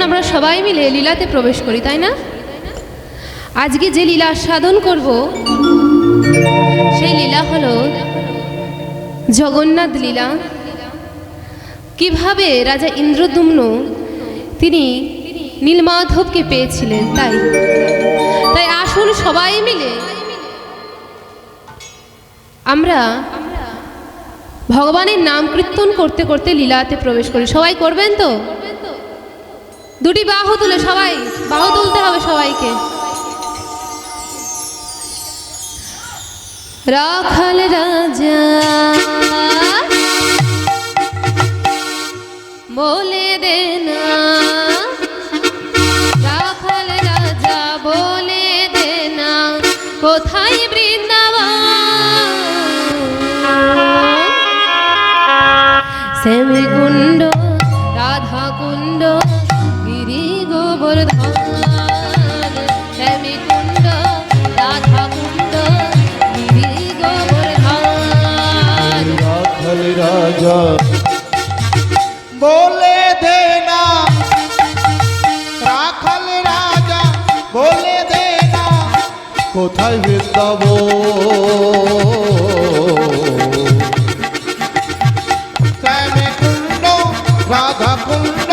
আমরা সবাই মিলে লীলাতে প্রবেশ করি, তাই না? আজকে যে লীলা সাধন করব সেই লীলা হলো জগন্নাথ লীলা। কিভাবে রাজা ইন্দ্রদ্যুম্ন তিনি নীলমাধবকে পেয়েছিলেন, তাই আসুন সবাই মিলে আমরা ভগবানের নাম কীর্তন করতে করতে লীলাতে প্রবেশ করি। সবাই করবেন তো? দুটি বাহু তুলে, সবাই বাহু তুলতে হবে সবাইকে। রাখাল রাজা বলে দে না, রাখাল রাজা বলে দে না, কোথায় বৃন্দাবন? শ্যামকুণ্ড রাধা কুণ্ড গিরি গোবর্ধন, শ্যামকুণ্ড রাধা কুণ্ড গিরি গোবর্ধন। রাখাল রাজা বলে দে না, রাখাল রাজা বলে দে না, কোথায় বৃন্দাবন? শ্যামকুণ্ড রাধা কুণ্ড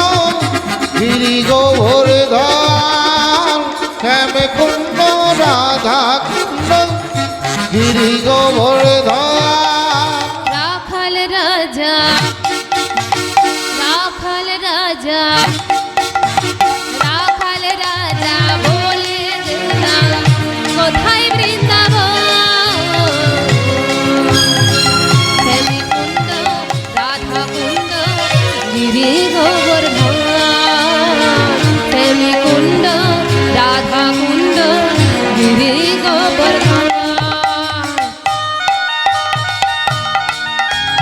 গিরি গোবর্ধন, শ্যামকুণ্ড রাধা কুণ্ড গিরি গোবর্ধন। রাখাল রাজা, রাখাল রাজা, রাখাল রাজা বলে দে না, কোথায় বৃন্দাবন? শ্যামকুণ্ড রাধা কুণ্ড গিরি গোবর্ধন, শ্যামকুণ্ড রাধা কুণ্ড গিরি গোবর্ধন।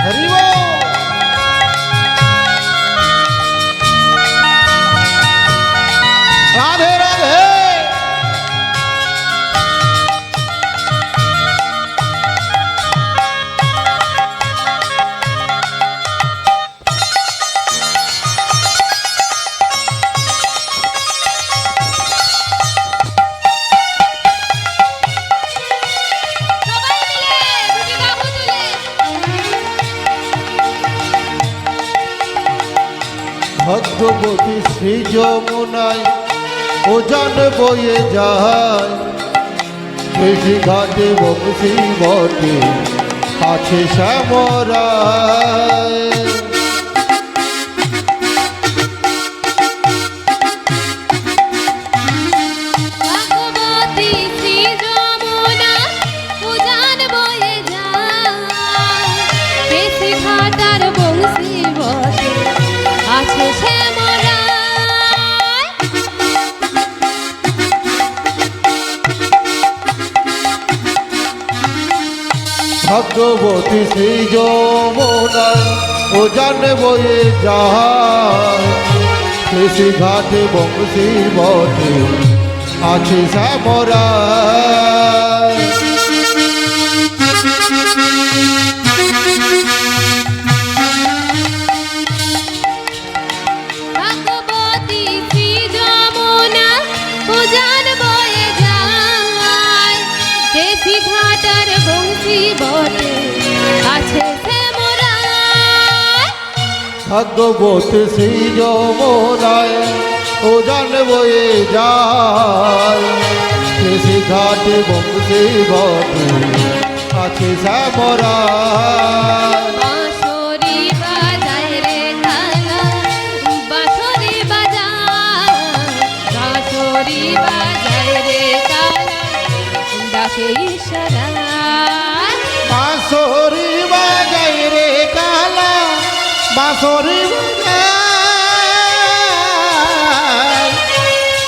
হরি বল। রাধে রাধে। সবাই মিলে দুটি বাহু তুলে। ভদ্রবতী শ্রী যমুনায় ওজন বয়ে যায়, কৃষি ঘাটে বংশী বটে আছে শ্যামরায়। ভগবতী শ্রী যমুনা উজান বয়ে যায়, কেশি ঘাটার বংশী বটে আছে শ্যামরায়। ভগবতী শ্রী যমুনায় ওজন বয়ে যায়, কৃষি ঘাটে বংশী বটে আছে শ্যামরায়। ভগবতী শ্রী যমুনা উজান বয়ে যায়, কেশি ঘাটার বংশী বটে আছে শ্যামরায়। ভগবতী শ্রী যমুনায় ওজন বয়ে যায়, কৃষি ঘাটে বংশী বটে আছে শ্যামরায়। বাঁশরি বাজায় রে কালা, বাঁশরি বাজায়, বাঁশরি বাজায় রে কালা, ডাকে ইশারায়। বাঁশরি বাজায় রে কালা, বাঁশরি বাজায়,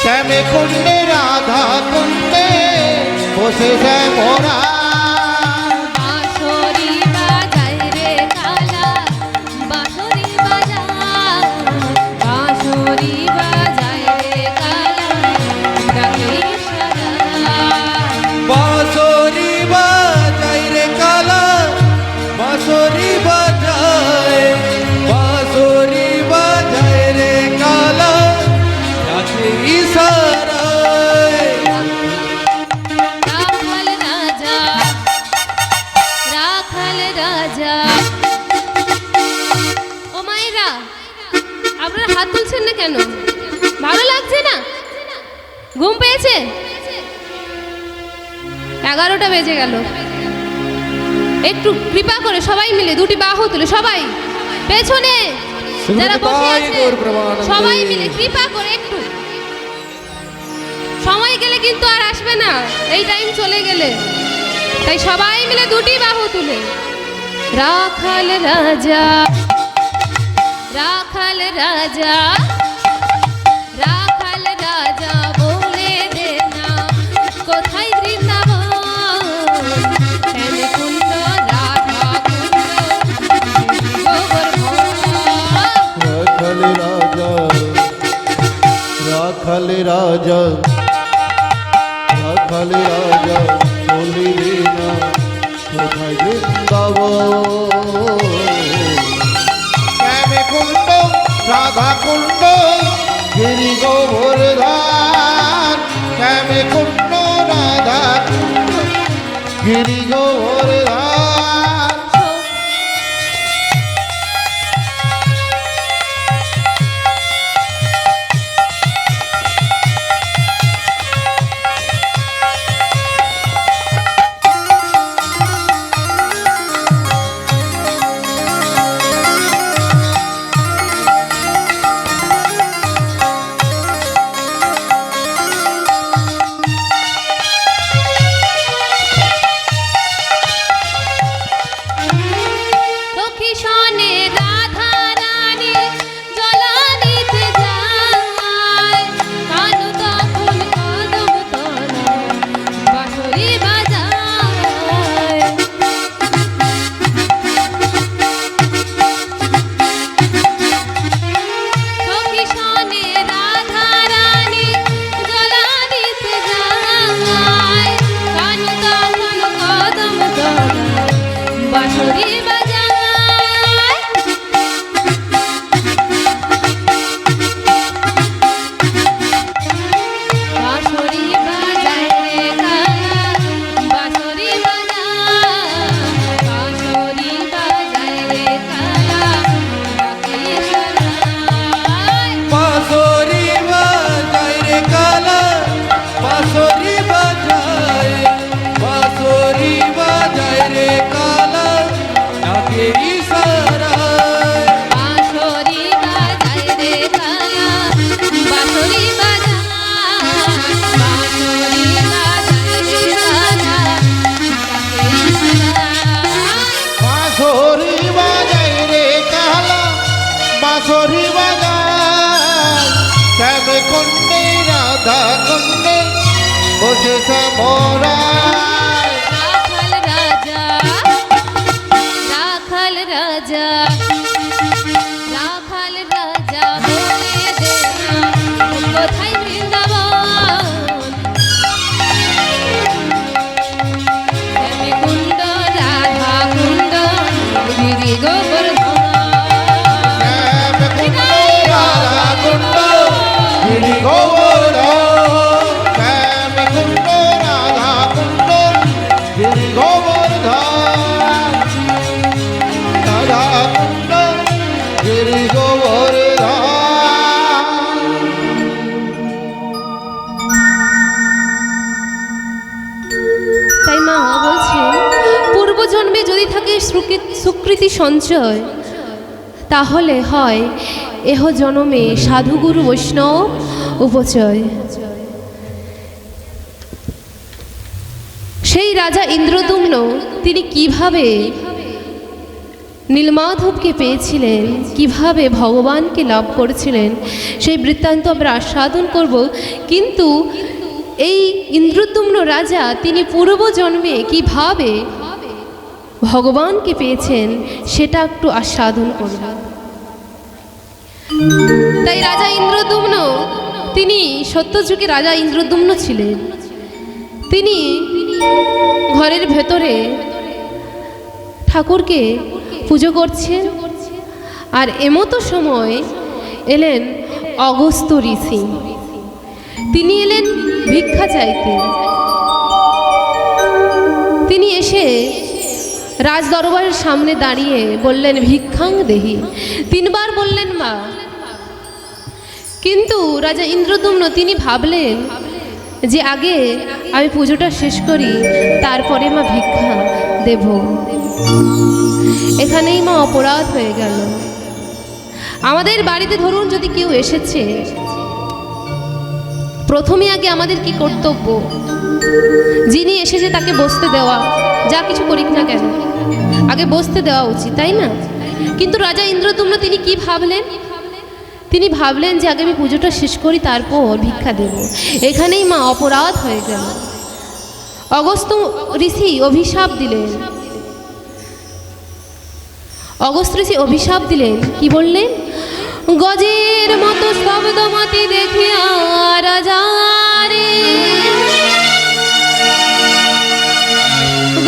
শ্যামে কুণ্ডে রাধা কুণ্ডে বসে শ্যামরা। বাঁশরি বাজায় রে কালা, বাঁশরি বাজায়, বাঁশরি বাজায় রে কালা, ডাকে ইশারায়। বাঁশরি বাজায় রে কালা, বাঁশরি বাজায়, বাঁশরি বাজায় রে কালা, কেন? ভালো লাগছে না? ঘুম পেয়েছে? 11টা বেজে গেল। একটু কৃপা করে সবাই মিলে দুটি বাহু তুলে সবাই পেছনে যারা বসে আছে সবাই মিলে কৃপা করে একটু, সময় গেলে কিন্তু আর আসবে না, এই টাইম চলে গেলে, তাই সবাই মিলে দুটি বাহু তুলে রাখাল রাজা, রাখাল রাজা, রাখাল রাজা বলে দে না কোথায় বৃন্দাবন, শ্যামকুণ্ড রাধা কুণ্ড গোবর্ধন। রাখাল রাজা, রাখাল রাজা বলি রে না কোথায় বৃন্দাবন, শ্যামকুণ্ড রাধা কুণ্ড গিরি গোবর্ধন, শ্যামকুণ্ড রাধা কুণ্ড গিরি গোবর্ধন। শ্যামকুণ্ডে রাধা কুণ্ডে বসেছে মোরা, রাখাল রাজা, রাখাল রাজা, রাখাল রাজা বলে দে না কোথায় বৃন্দাবন, শ্যামকুণ্ড রাধা কুণ্ড গিরি গোবর্ধন, শ্যামকুণ্ড রাধা কুণ্ড গিরি গোবর্ধন, শ্যামকুণ্ড রাধা কুণ্ড গিরি গোবর্ধন, রাধা কুণ্ড গিরি গোবর্ধন। তাই মা বলছেন পূর্বজন্মে যদি থাকে সুকৃতি সঞ্চয়, তাহলে হয় এহ জনমে সাধুগুরু বৈষ্ণব উপচয়। সেই রাজা ইন্দ্রদ্যুম্ন তিনি কিভাবে নীলমাধবকে পেয়েছিলেন, কিভাবে ভগবানকে লাভ করেছিলেন, সেই বৃত্তান্ত আমরা আস্বাদন করব। কিন্তু এই ইন্দ্রদ্যুম্ন রাজা তিনি পূর্বজন্মে কিভাবে ভগবানকে পেয়েছেন সেটা একটু আস্বাদন করব। তাই রাজা ইন্দ্রদ্যুম্ন তিনি সত্যযুগে রাজা ইন্দ্রদ্যুম্ন ছিলেন। তিনি ঘরের ভেতরে ঠাকুরকে পুজো করছেন, আর এমতো সময় এলেন অগস্ত্য ঋষি। তিনি এলেন ভিক্ষা চাইতে। তিনি এসে রাজ দরবারের সামনে দাঁড়িয়ে বললেন ভিক্ষাং দেহি। 3 বার বললেন মা। কিন্তু রাজা ইন্দ্রদ্যুম্ন তিনি ভাবলেন যে আগে আমি পুজোটা শেষ করি, তারপরে মা ভিক্ষা দেব। এখানেই মা অপরাধ হয়ে গেল। আমাদের বাড়িতে ধরুন যদি কেউ এসেছে, প্রথমে আগে আমাদের কি কর্তব্য? যিনি এসেছে তাকে বসতে দেওয়া, যা কিছু করিক না কেন আগে বসতে দেওয়া উচিত, তাই না? কিন্তু রাজা ইন্দ্রদ্যুম্ন তিনি কি ভাবলেন? তিনি ভাবলেন যে আগে আমি পুজোটা শেষ করি, তারপর ভিক্ষা দেব। এখানেই মা অপরাধ হয়ে গেল। অগস্ত্য ঋষি অভিশাপ দিলেন। অগস্ত্য ঋষি অভিশাপ দিলেন, কি বললেন? গজের মতো শব্দমতি দেখিয়া রাজারে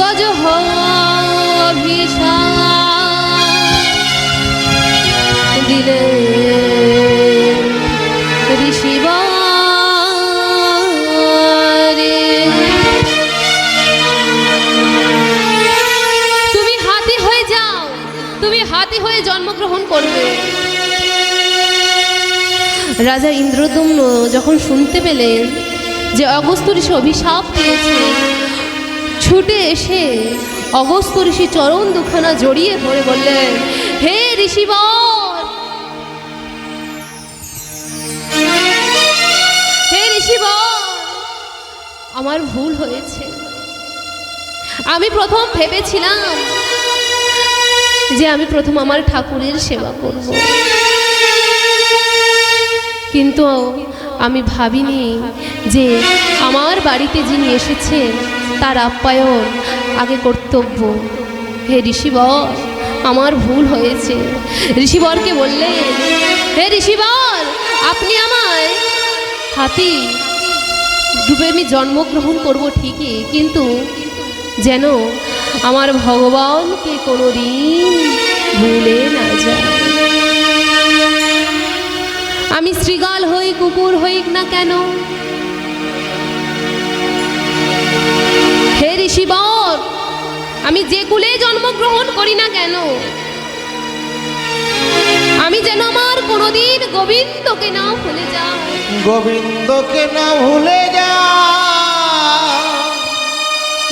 গজ অভিশাপ দিলেন ঋষিবরে। তুমি হাতি হয়ে যাও, তুমি হাতি হয়ে জন্মগ্রহণ করবে। রাজা ইন্দ্রদ্যুম্ন যখন শুনতে পেলেন যে অগস্ত্য ঋষি অভিশাপ দিয়েছে, ছুটে এসে অগস্ত্য ঋষি চরণ দুখানা জড়িয়ে ধরে বললেন, হে ঋষিবর, হে ঋষিবর, আমার ভুল হয়েছে। আমি প্রথম ভেবেছিলাম যে আমি প্রথম আমার ঠাকুরের সেবা করব, কিন্তু আমি ভাবিনি যে আমার বাড়িতে যিনি এসেছেন তার আপ্যায়ন আগে কর্তব্য। হে ঋষিবর, আমার ভুল হয়েছে। ঋষিবরকে বললেন, হে ঋষিবর, আপনি আমায় হাতি রূপে আমি জন্মগ্রহণ করব ঠিকই, কিন্তু যেন আমার ভগবানকে কোনোদিন ভুলে না যায়। আমি শ্রীগাল হই, কুকুর হইক না কেন, হে ঋষিবর, আমি যে কুলে জন্মগ্রহণ করি না কেন, আমি যেন আমার কোনোদিন গোবিন্দকে না ভুলে যাই। গোবিন্দকে না ভুলে যা।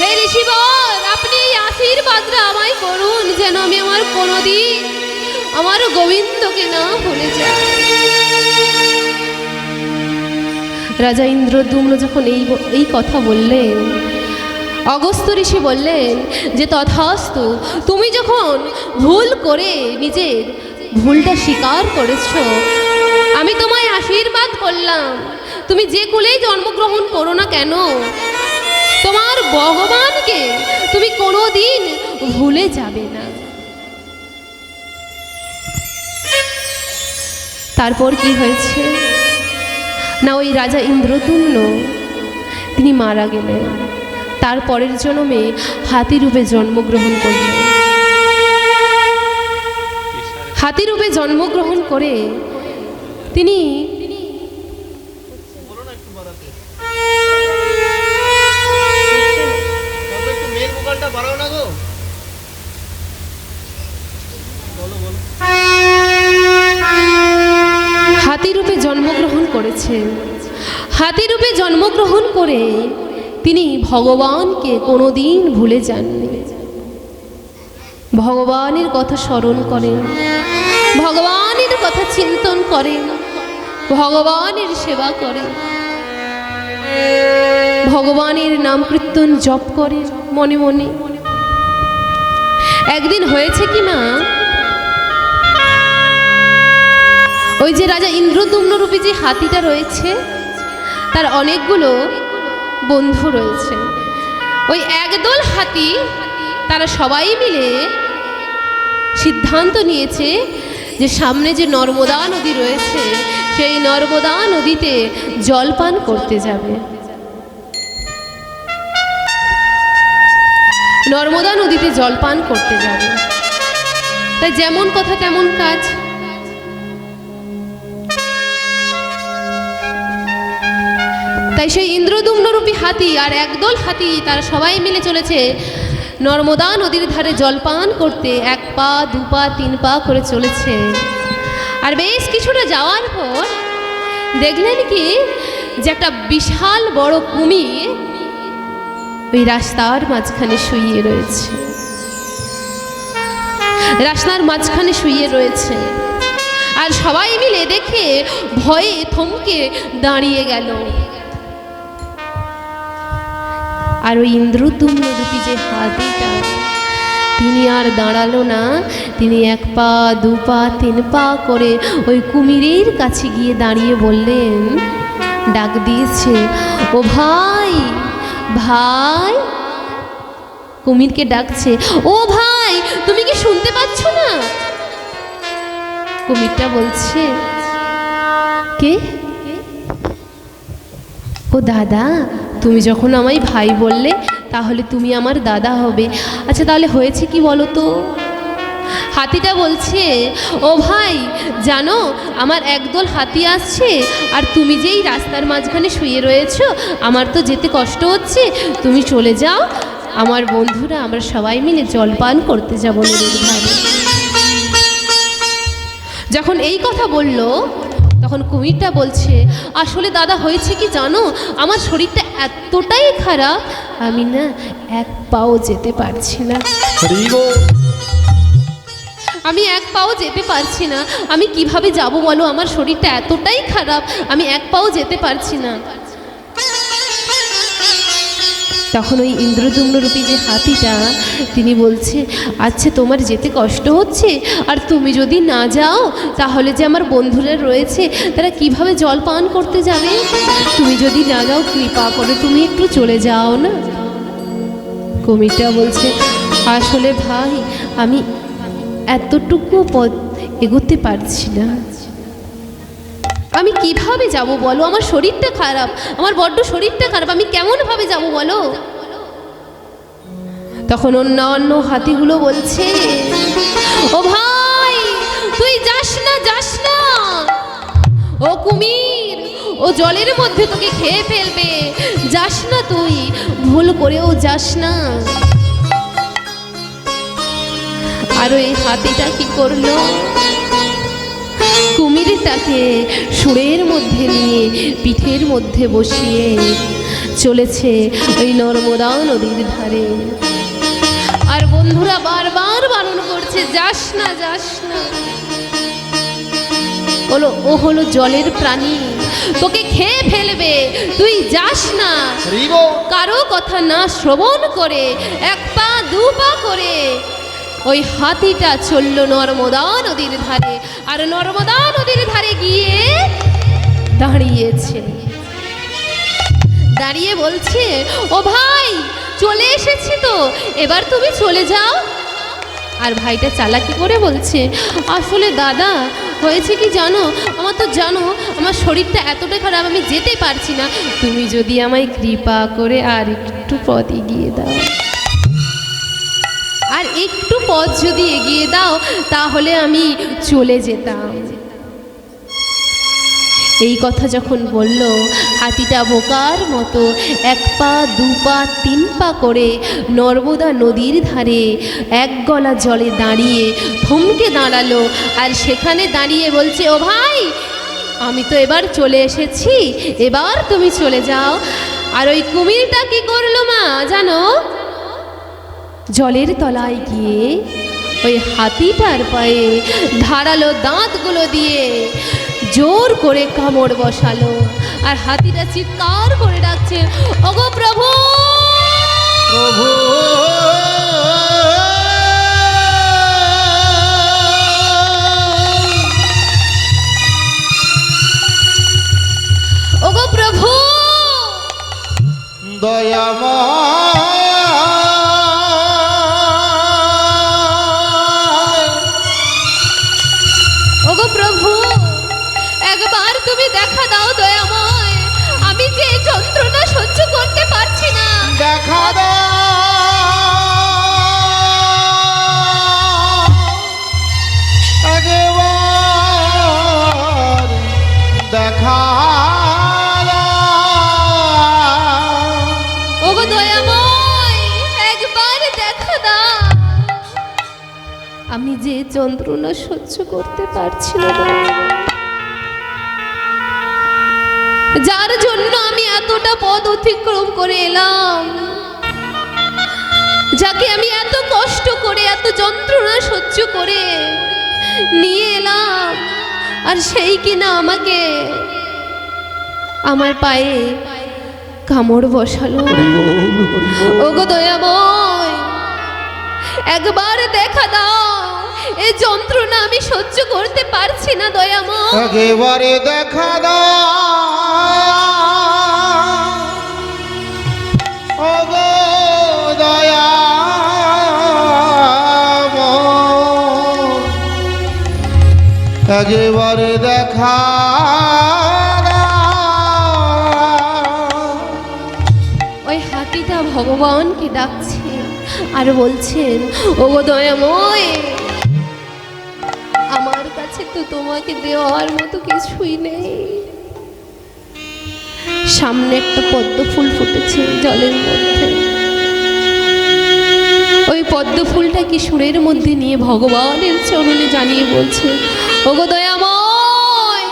হে ঋষিবর, আপনি এই আশীর্বাদটা আমায় করুন যেন আমি আমার কোনোদিন আমার গোবিন্দকে না ভুলে যাই। রাজা ইন্দ্রদ্যুম্ন যখন এই কথা বললেন, অগস্ত্য ঋষি বললেন যে তথাস্তু, তুমি যখন ভুল করে নিজের ভুলটা স্বীকার করেছ, আমি তোমায় আশীর্বাদ করলাম, তুমি যে কুলেই জন্মগ্রহণ করো না কেন, তোমার ভগবানকে তুমি কোনোদিন ভুলে যাবে না। তারপর কি হয়েছে না, ওই রাজা ইন্দ্রদ্যুম্ন তিনি মারা গেলেন। তার পরের জন্মে হাতি রূপে জন্মগ্রহণ করলেন। হাতি রূপে জন্মগ্রহণ করে তিনি হাতিরূপে জন্মগ্রহণ করেছেন। হাতিরূপে জন্মগ্রহণ করে তিনি ভগবানকে কোনোদিন ভুলে যাননি। ভগবানের কথা স্মরণ করেন, ভগবানের কথা চিন্তন করেন, ভগবানের সেবা করেন, ভগবানের নাম কীর্তন জপ করেন মনে মনে। একদিন হয়েছে কি না, ওই যে রাজা ইন্দ্রদ্যুম্ন রূপী যে হাতিটা রয়েছে তার অনেকগুলো বন্ধু রয়েছে। ওই একদল হাতি তারা সবাই মিলে সিদ্ধান্ত নিয়েছে যে সামনে যে নর্মদা নদী রয়েছে সেই নর্মদা নদীতে জলপান করতে যাবে। নর্মদা নদীতে জলপান করতে যাবে। তাই যেমন কথা তেমন কাজ। তাই সেই ইন্দ্রদ্যুম্নরূপী হাতি আর একদল হাতি তারা সবাই মিলে চলেছে নর্মদা নদীর ধারে জলপান করতে। 1 পা 2 পা 3 পা করে চলেছে। আর বেশ কিছুটা যাওয়ার পর দেখলেন কি যে একটা বিশাল বড় কুমির ওই রাস্তার মাঝখানে শুয়ে রয়েছে, রাস্তার মাঝখানে শুয়ে রয়েছে। আর সবাই মিলে দেখে ভয়ে থমকে দাঁড়িয়ে গেল। আর ওই ইন্দ্রদ্যুম্ন রূপী যে হাতিটা, তিনি আর দাঁড়ালো না, তিনি 1 পা 2 পা 3 পা করে ওই কুমিরের কাছে গিয়ে দাঁড়িয়ে বললেন, ডাক দিয়েছে, ও ভাই ভাই। কুমিরকে ডাকছে, ও ভাই তুমি কি শুনতে পাচ্ছ না? কুমিরটা বলছে, কে? ও দাদা, তুমি যখন আমায় ভাই বললে তাহলে তুমি আমার দাদা হবে। আচ্ছা তাহলে হয়েছে কি বলো তো? হাতিটা বলছে, ও ভাই জানো আমার একদল হাতি আসছে, আর তুমি যেই রাস্তার মাঝখানে শুয়ে রয়েছো, আমার তো যেতে কষ্ট হচ্ছে, তুমি চলে যাও, আমার বন্ধুরা আমরা সবাই মিলে জলপান করতে যাবো নদীর ধারে। যখন এই কথা বলল তখন কুমিরটা বলছে, আসলে দাদা হয়েছে কি জানো, আমার শরীরটা এতটাই খারাপ, আমি না 1 পাও যেতে পারছি না। আমি 1 পাও যেতে পারছি না, আমি কিভাবে যাব বলো, আমার শরীরটা এতটাই খারাপ, আমি 1 পাও যেতে পারছি না। তখন ওই ইন্দ্রদ্যুম্ন রূপী যে হাতিটা, তিনি বলছে, আচ্ছা তোমার যেতে কষ্ট হচ্ছে, আর তুমি যদি না যাও তাহলে যে আমার বন্ধুরা রয়েছে তারা কিভাবে জল পান করতে যাবে, তুমি যদি না যাও কৃপা করে তুমি একটু চলে যাও না। কুমিরটা বলছে, আসলে ভাই আমি এতটুকু পথ এগোতে পারছি না, আমি কিভাবে যাব বলো, আমার শরীরটা খারাপ, আমার বড্ড শরীরটা খারাপ, আমি কেমনভাবে যাব বলো? তখন অন্য হাতিগুলো বলছে, ও ভাই তুই যাস না, যাস না, ও কুমির ও জলের মধ্যে তোকে খেয়ে ফেলবে, যাস না, তুই ভুল করেও যাস না। আর ওই হাতিটা কি করলো, কুমিরটাকে সুরের মধ্যে নিয়ে পিঠের মধ্যে বসিয়ে চলেছে ওই নর্মদা নদীর ধারে। আর বন্ধুরা বারবার বারণ করছে, যাস না, যাস না। ও হলো জলের প্রাণী, তোকে খেয়ে ফেলবে, তুই যাস না। কারো কথা না শ্রবণ করে 1 পা 2 পা করে ওই হাতিটা চলল নর্মদা নদীর ধারে। আর নর্মদা নদীর ধারে গিয়ে দাঁড়িয়েছে, দাঁড়িয়ে বলছে, ও ভাই চলে এসেছি তো, এবার তুমি চলে যাও। আর ভাইটা চালাকি করে বলছে, আসলে দাদা হয়েছে কি জানো, আমার তো জানো আমার শরীরটা এতটাই খারাপ, আমি যেতে পারছি না, তুমি যদি আমায় কৃপা করে আর একটু পথ এগিয়ে দাও, আর একটু পথ যদি এগিয়ে দাও তাহলে আমি চলে যেতাম। এই কথা যখন বলল, হাতিটা বোকার মতো 1 পা 2 পা 3 পা করে নর্মদা নদীর ধারে 1 গলা জলে দাঁড়িয়ে থমকে দাঁড়ালো। আর সেখানে দাঁড়িয়ে বলছে, ও ভাই আমি তো এবার চলে এসেছি, এবার তুমি চলে যাও। আর ওই কুমিরটা কি করলো মা জানো, জলের তলায় গিয়ে ওই হাতিটার পায়ে ধারালো দাঁতগুলো দিয়ে জোর করে কামড় বসালো। আর হাতিটা চিৎকার করে ডাকছে, ওগো প্রভু, প্রভু ওগো প্রভু, দয়াময়, ওগো প্রভু, একবার তুমি দেখা দাও দয়াময়, আমি যে যন্ত্রণা সহ্য করতে পারছি না, দেখা দাও, একবার দেখা দাও। ওগো দয়াময় একবার দেখা দাও, আমি যে যন্ত্রণা সহ্য করতে পারছি না। যার জন্য আমি এতটা পথ অতিক্রম করে এলাম, যাকে আমি এত কষ্ট করে এত যন্ত্রণা সহ্য করে নিয়ে এলাম, আর সেই কিনা আমাকে আমার পায়ে কামড় বসালো। ওগো দয়াময়, একবার দেখা দাও, এই যন্ত্রণা আমি সহ্য করতে পারছি না দয়াময়। একেবারে দেখা দাও ওগো দয়াময়, একেবারে দেখা ওই হাতিটা ভগবানকে ডাকছে আর বলছেন, ওগো দয়াময়, আমার কাছে তো তোমাকে দেওয়ার মতো কিছুই নেই। সামনে একটা পদ্ম ফুল ফুটেছে জলের মধ্যে, ওই পদ্ম ফুলটা কি সুরের মধ্যে নিয়ে ভগবানের চরণে জানিয়ে বলছে, ওগো দয়াময়,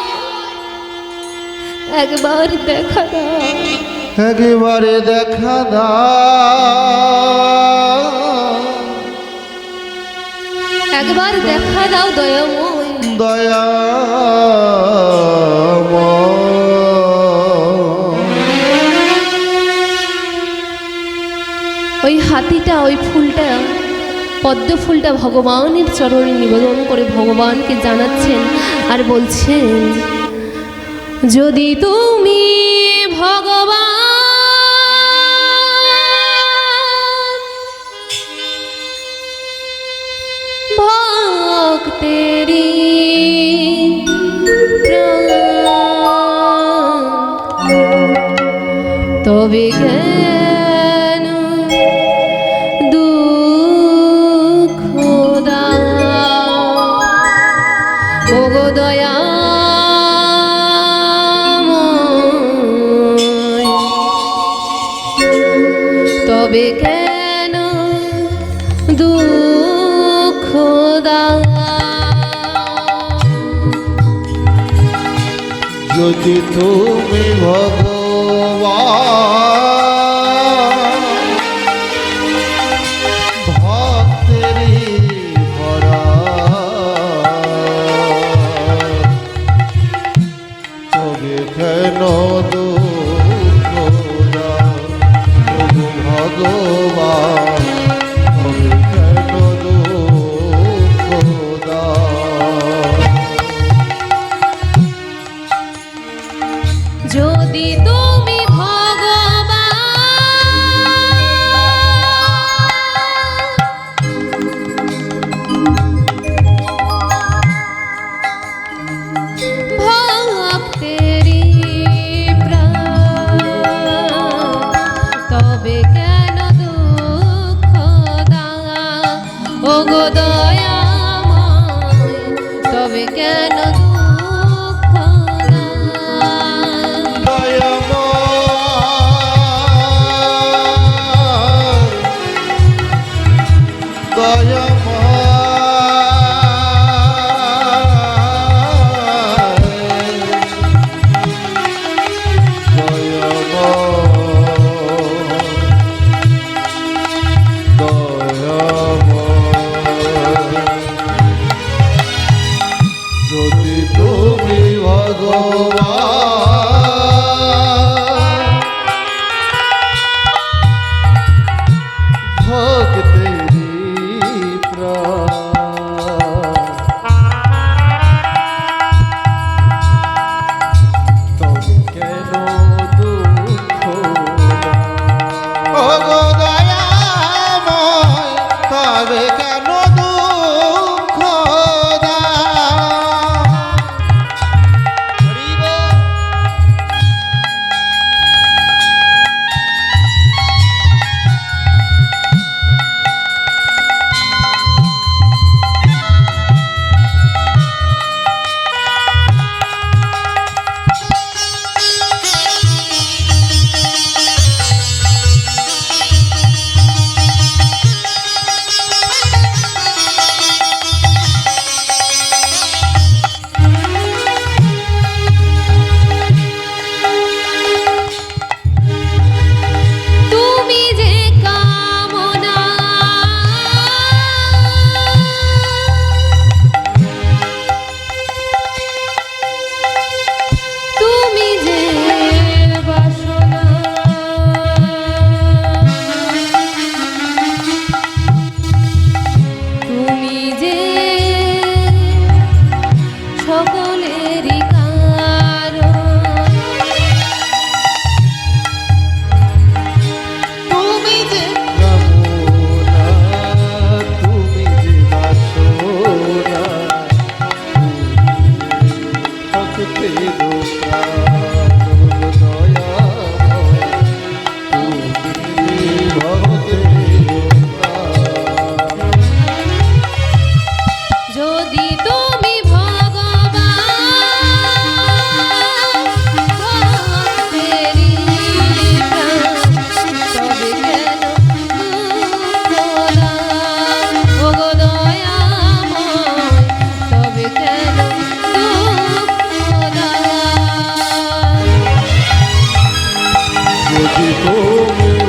একবার দেখা দাও। একেবারে দেখা দাও, একবার দেখা দাও দয়াময়। ওই হাতিটা ওই ফুলটা পদ্ম ফুলটা ভগবানের চরণে নিবেদন করে ভগবানকে জানাচ্ছেন আর বলছেন, যদি তুমি ভগবান ভক্তেরি তবে কেন দুঃখ দাও, ওগো দয়াময়, তবে কেন দুঃখ দাও। যদি তুমি ভগবান ভক্তেরি পরাণ, তবে কেন দুঃখ দাও ওগো ভগবান, তবে কেন দুঃখ দাও। যদি তুমি ভগবান ভক্তেরি প্রাণ, তবে কেন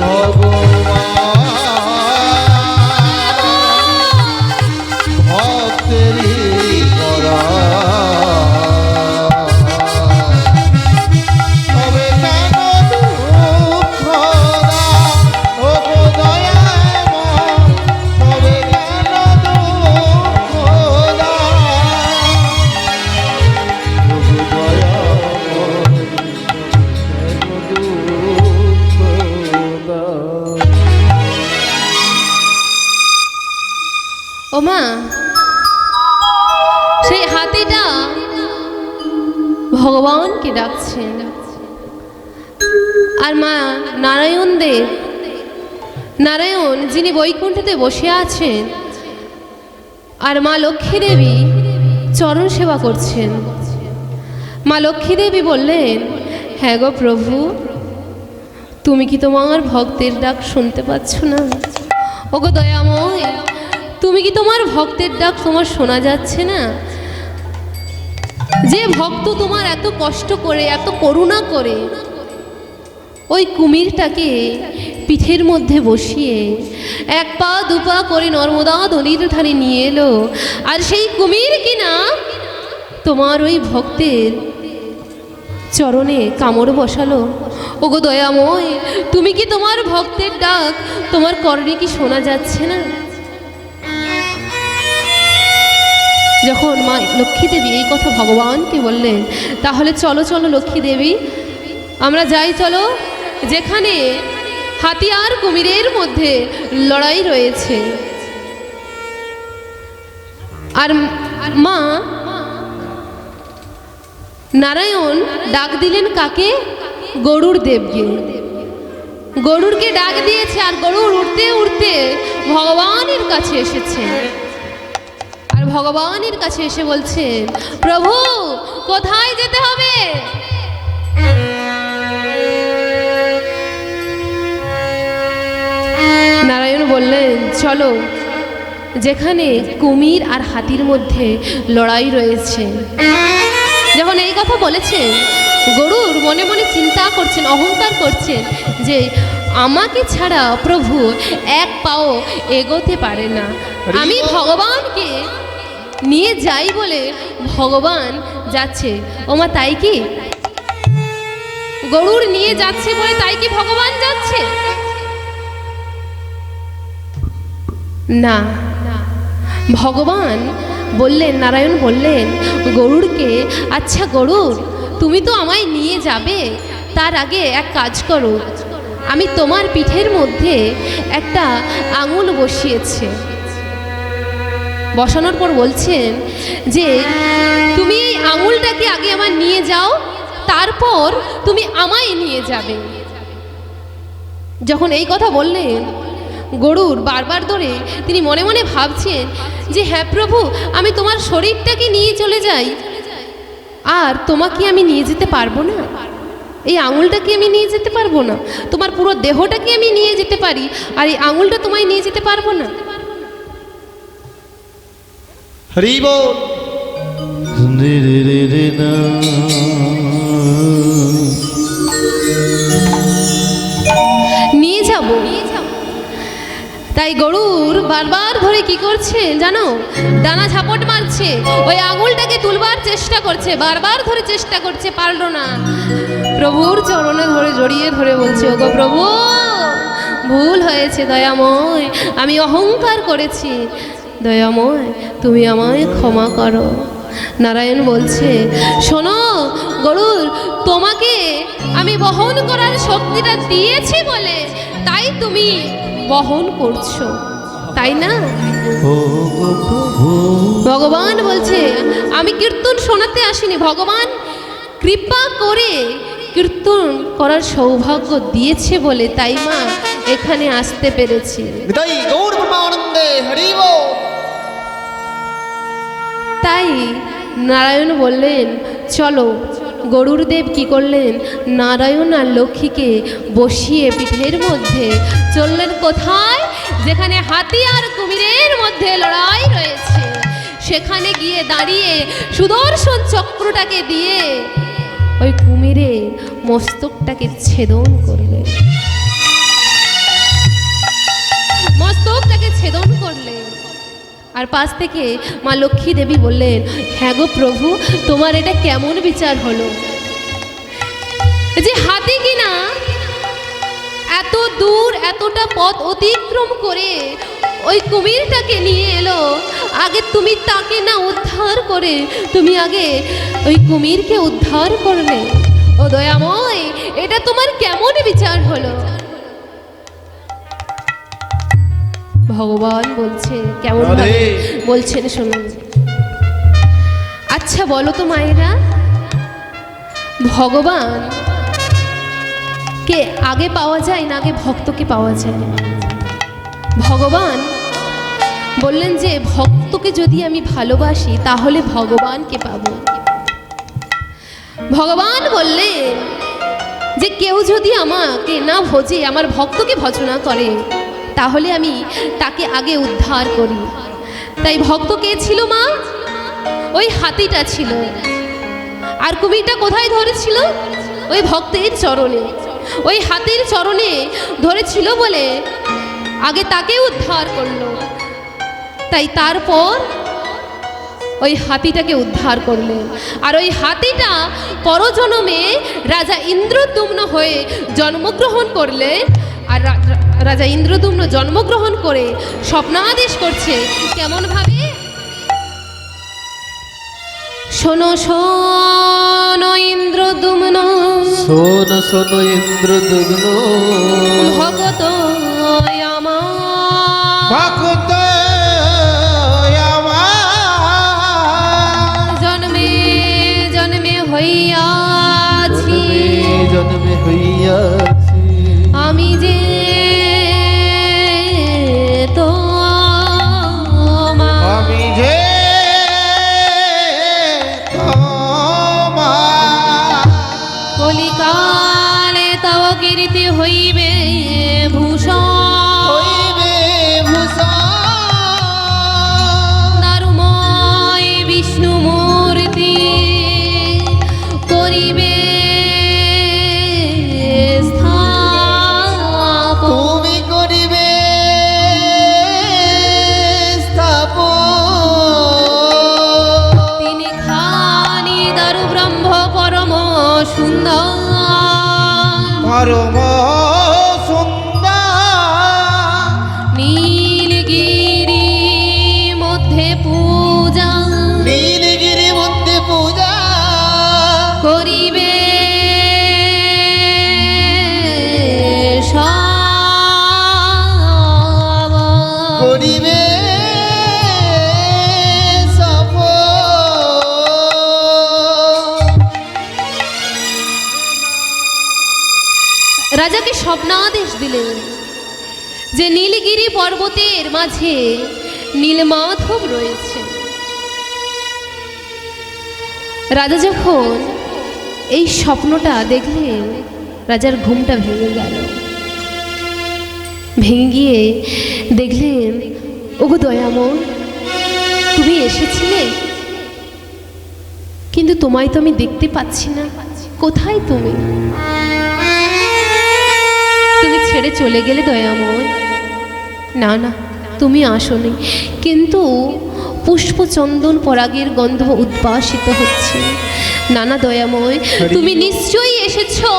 ভগবান ভক্তেরই করা তবে কেন দুঃখ দাও ও গো দয়াময় তবে কেন দুঃখ দাও ও গো দয়াময় কেন দুঃখ দাও। ওমা সেই হাতিটা ভগবানকে ডাকছে আর মা নারায়ণ দেব নারায়ণ যিনি বৈকুণ্ঠতে বসে আছেন আর মা লক্ষ্মী দেবী চরণ সেবা করছেন। মা লক্ষ্মী দেবী বললেন, হ্যাঁ গো প্রভু, তুমি কি তোমার ভক্তের ডাক শুনতে পাচ্ছ না? ওগো দয়াময়, তুমি কি তোমার ভক্তের ডাক তোমার শোনা যাচ্ছে না? যে ভক্ত তোমার এত কষ্ট করে এত করুণা করে ওই কুমিরটাকে পিঠের মধ্যে বসিয়ে এক পা দুপা করে নর্মদা নদীর ধারে নিয়ে এলো, আর সেই কুমির কিনা তোমার ওই ভক্তের চরণে কামড় বসালো। ওগো দয়াময়, তুমি কি তোমার ভক্তের ডাক তোমার কর্ণে কি শোনা যাচ্ছে না? যখন মা লক্ষ্মী দেবী এই কথা ভগবানকে বললেন, তাহলে চলো চলো লক্ষ্মী দেবী, আমরা যাই, চলো যেখানে হাতি আর কুমিরের মধ্যে লড়াই রয়েছে। আর মা নারায়ণ ডাক দিলেন কাকে? গরুর দেবকে। গরুরকে ডাক দিয়েছে আর গরুর উঠতে উঠতে ভগবানের কাছে এসেছে। আর ভগবানের কাছে এসে বলছে, প্রভু কোথায় যেতে হবে? নারায়ণ বললেন, চলো যেখানে কুমির আর হাতির মধ্যে লড়াই রয়েছে। যখন এই কথা বলেছেন, গরুর মনে মনে চিন্তা করছেন, অহংকার করছেন যে আমাকে ছাড়া প্রভু এক পাও এগোতে পারে না, আমি ভগবানকে নিয়ে যাই বলে ভগবান যাচ্ছে। ওমা তাই কি? গরুর নিয়ে যাচ্ছে বলে তাই কি ভগবান যাচ্ছে? না, ভগবান বললেন, নারায়ণ বললেন গরুরকে, আচ্ছা গরুর, তুমি তো আমায় নিয়ে যাবে, তার আগে এক কাজ করো, আমি তোমার পিঠের মধ্যে একটা আঙুল বসিয়েছে। বসানোর পর বলছেন যে তুমি এই আঙুলটাকে আগে আমার নিয়ে যাও, তারপর তুমি আমায় নিয়ে যাবে। যখন এই কথা বললেন, গরুর বারবার ধরে তিনি মনে মনে ভাবছেন যে হ্যাঁ প্রভু, আমি তোমার শরীরটাকে নিয়ে চলে যাই, আর তোমাকে আমি নিয়ে যেতে পারবো না, এই আঙুলটাকে আমি নিয়ে যেতে পারবো না, তোমার পুরো দেহটাকে আমি নিয়ে যেতে পারি, আর এই আঙুলটা তোমায় নিয়ে যেতে পারবো না। হরি বল। নিয়ে যাব। তাই গরুর বারবার ধরে কি করছে জানো? ডানা ঝাপট মারছে, ওই আঙুলটাকে তুলবার চেষ্টা করছে, বারবার ধরে চেষ্টা করছে, পারলো না। প্রভুর চরণে ধরে জড়িয়ে ধরে বলছে, ওগো প্রভু, ভুল হয়েছে দয়াময়, আমি অহংকার করেছি, দয়াময় তুমি আমায় ক্ষমা করো। নারায়ণ বলছে, শোনো গরুর, তোমাকে আমি বহন করার শক্তিটা দিয়েছি বলে তাই তুমি বহন করছো, তাই না? ভগবান বলছে, আমি কীর্তন শোনাতে আসিনি, ভগবান কৃপা করে কীর্তন করার সৌভাগ্য দিয়েছে বলে তাই মা এখানে আসতে পেরেছি। তাই নারায়ণ বললেন, চলো। গরুর দেব কি করলেন? নারায়ণ আর লক্ষ্মীকে বসিয়ে পিঠের মধ্যে চললেন কোথায়? যেখানে হাতি আর কুমিরের মধ্যে লড়াই রয়েছে, সেখানে গিয়ে দাঁড়িয়ে সুদর্শন চক্রটাকে দিয়ে ওই কুমিরের মস্তকটাকে ছেদন করলেন। আর পাশ থেকে মা লক্ষ্মী দেবী বললেন, হ্যাঁ গো প্রভু, তোমার এটা কেমন বিচার হলো যে হাতি কিনা এত দূর এতটা পথ অতিক্রম করে ওই কুমিরটাকে নিয়ে এলো, আগে তুমি তাকে না উদ্ধার করে তুমি আগে ওই কুমিরকে উদ্ধার করলে। ও দয়াময়, এটা তোমার কেমন বিচার হলো? ভগবান বলছে, কেমন ভাবে বলছেন শুনুন। আচ্ছা বলো তো মায়েরা, ভগবান কে আগে পাওয়া যায় না আগে ভক্তকে পাওয়া যায়? ভগবান বললেন যে ভক্তকে যদি আমি ভালোবাসি তাহলে ভগবানকে পাবো। ভগবান বললেন যে কেউ যদি আমাকে না ভজে, আমার ভক্তকে ভজনা করে, তাহলে আমি তাকে আগে উদ্ধার করি। তাই ভক্ত কে ছিল মা? ওই হাতিটা ছিল। আর কুমিরটা কোথায় ধরেছিল? ওই ভক্তের চরণে। ওই হাতির চরণে ধরেছিল বলে আগে তাকে উদ্ধার করলো। তাই তারপর ওই হাতিটাকে উদ্ধার করলেন। আর ওই হাতিটা পরজন্মে রাজা ইন্দ্রদ্যুম্ন হয়ে জন্মগ্রহণ করলে। আর রাজা ইন্দ্রদ্যুম্ন জন্মগ্রহণ করে স্বপ্নাদেশ করছে কেমন ভাবে? শোনো শোনো ইন্দ্রদ্যুম্ন, শোনো শোনো ইন্দ্রদ্যুম্ন, ভগত আমার, ভক্ত আমার, জন্মে জন্মে হইয়াছি, জন্মে হইয়াছি আমি যে আমি যে কলিকালে তব কীর্তি হইবে ভূষণ, হইবে ভূষণ, দারুময় বিষ্ণু মূর্তি করিবে স্থাপন, তুমি করিবে তিনি খানি দারু ব্রহ্ম পরম সুন্দর, পরম সুন্দর, নীলগিরি মধ্যে পূজা, নীলগিরি মধ্যে পূজা করিবে সব, করিবে রাজাকে স্বপ্নাদেশ দিলেন যে নীলগিরি পর্বতের মাঝে নীলমাধব রয়েছে। রাজা যখন এই স্বপ্নটা দেখলেন, রাজার ঘুমটা ভেঙে গেল। ভেঙে গিয়ে দেখলেন, ওগো দয়াময়, তুমি এসেছিলে, কিন্তু তোমায় তো আমি দেখতে পাচ্ছি না, কোথায় তুমি? তুমি ছেড়ে চলে গেলে দয়াময়। না না, তুমি আসোনি, কিন্তু পুষ্পচন্দন পরাগের গন্ধ উদ্ভাসিত হচ্ছে। না না দয়াময়, তুমি নিশ্চয়ই এসেছো।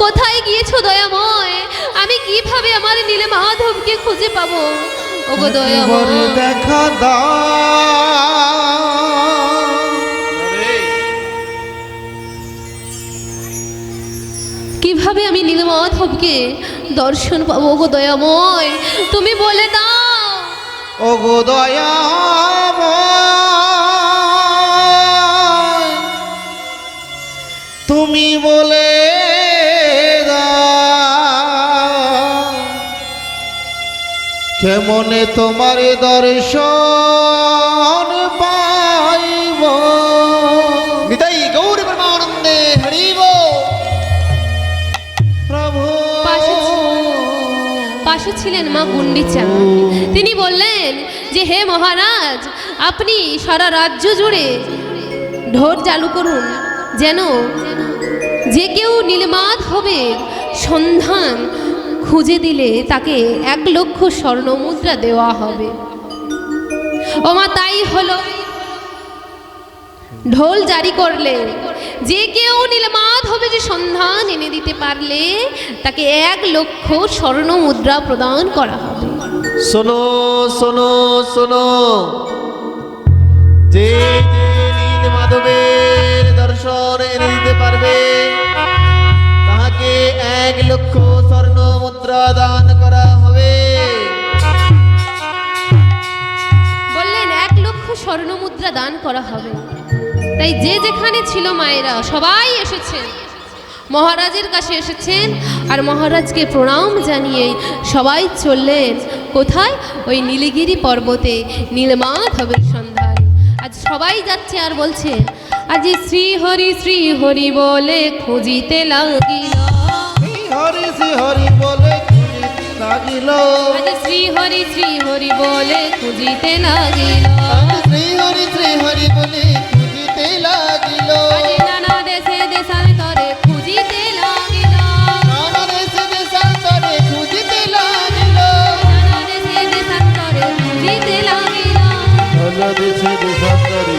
কোথায় গিয়েছো দয়াময়? আমি কিভাবে আমার নীলমাধবকে খুঁজে পাবো? ওগো দয়াময়, দেখা দাও, কিভাবে আমি নীলমাধবকে দর্শন পাবো? ওগো দয়াময়, তুমি বলে দাও। ওগো দয়াময়, তুমি বলে দাও, কেমনে তোমার দর্শন পাইব। নিতাই গৌর ব্রহ্মানন্দে হরিব। প্রভু পাশে ছিলেন মা গুন্ডিচা। তিনি বললেন যে হে মহারাজ, আপনি সারা রাজ্য জুড়ে ঢোল চালু করুন, যেন যে কেউ নীলমাধবের সন্ধান খুঁজে দিলে তাকে 1 লক্ষ স্বর্ণ মুদ্রা দেওয়া হবে। ওমা তাই হলো, ঢোল জারি করলে যে কেউ নীলমাধবের সন্ধান এনে দিতে পারলে তাকে 1 লক্ষ স্বর্ণ মুদ্রা প্রদান করা হবে। শোনো শোনো শোনো, যে নীল মাধবের দর্শন এনে দিতে পারবে তাহাকে 1 লক্ষ স্বর্ণ মুদ্রা দান করা হবে। বললেন 1 লক্ষ স্বর্ণ মুদ্রা দান করা হবে। তাই যে যেখানে ছিল মায়েরা সবাই এসেছেন, মহারাজের কাছে এসেছেন, আর মহারাজকে প্রণাম জানিয়ে সবাই চললেন কোথায়? ওই নীলগিরি পর্বতে নীলমাধবের সন্ধানে। আজ সবাই যাচ্ছে আর বলছে, আজ শ্রী হরি বলে খুঁজিতে লাগিল, শ্রী হরি বলে খুঁজিতে লাগিল, আজ শ্রী হরি বলে খুঁজিতে লাগিল, শ্রী হরি বলে খুঁজিতে লাগিল, আজ নানা দেশে দেশান্তরে খুঁজিতে লাগিল, নানা দেশে দেশান্তরে খুঁজিতে লাগিল, নানা দেশে দেশান্তরে খুঁজিতে লাগিল, নানা দেশে দেশান্তরে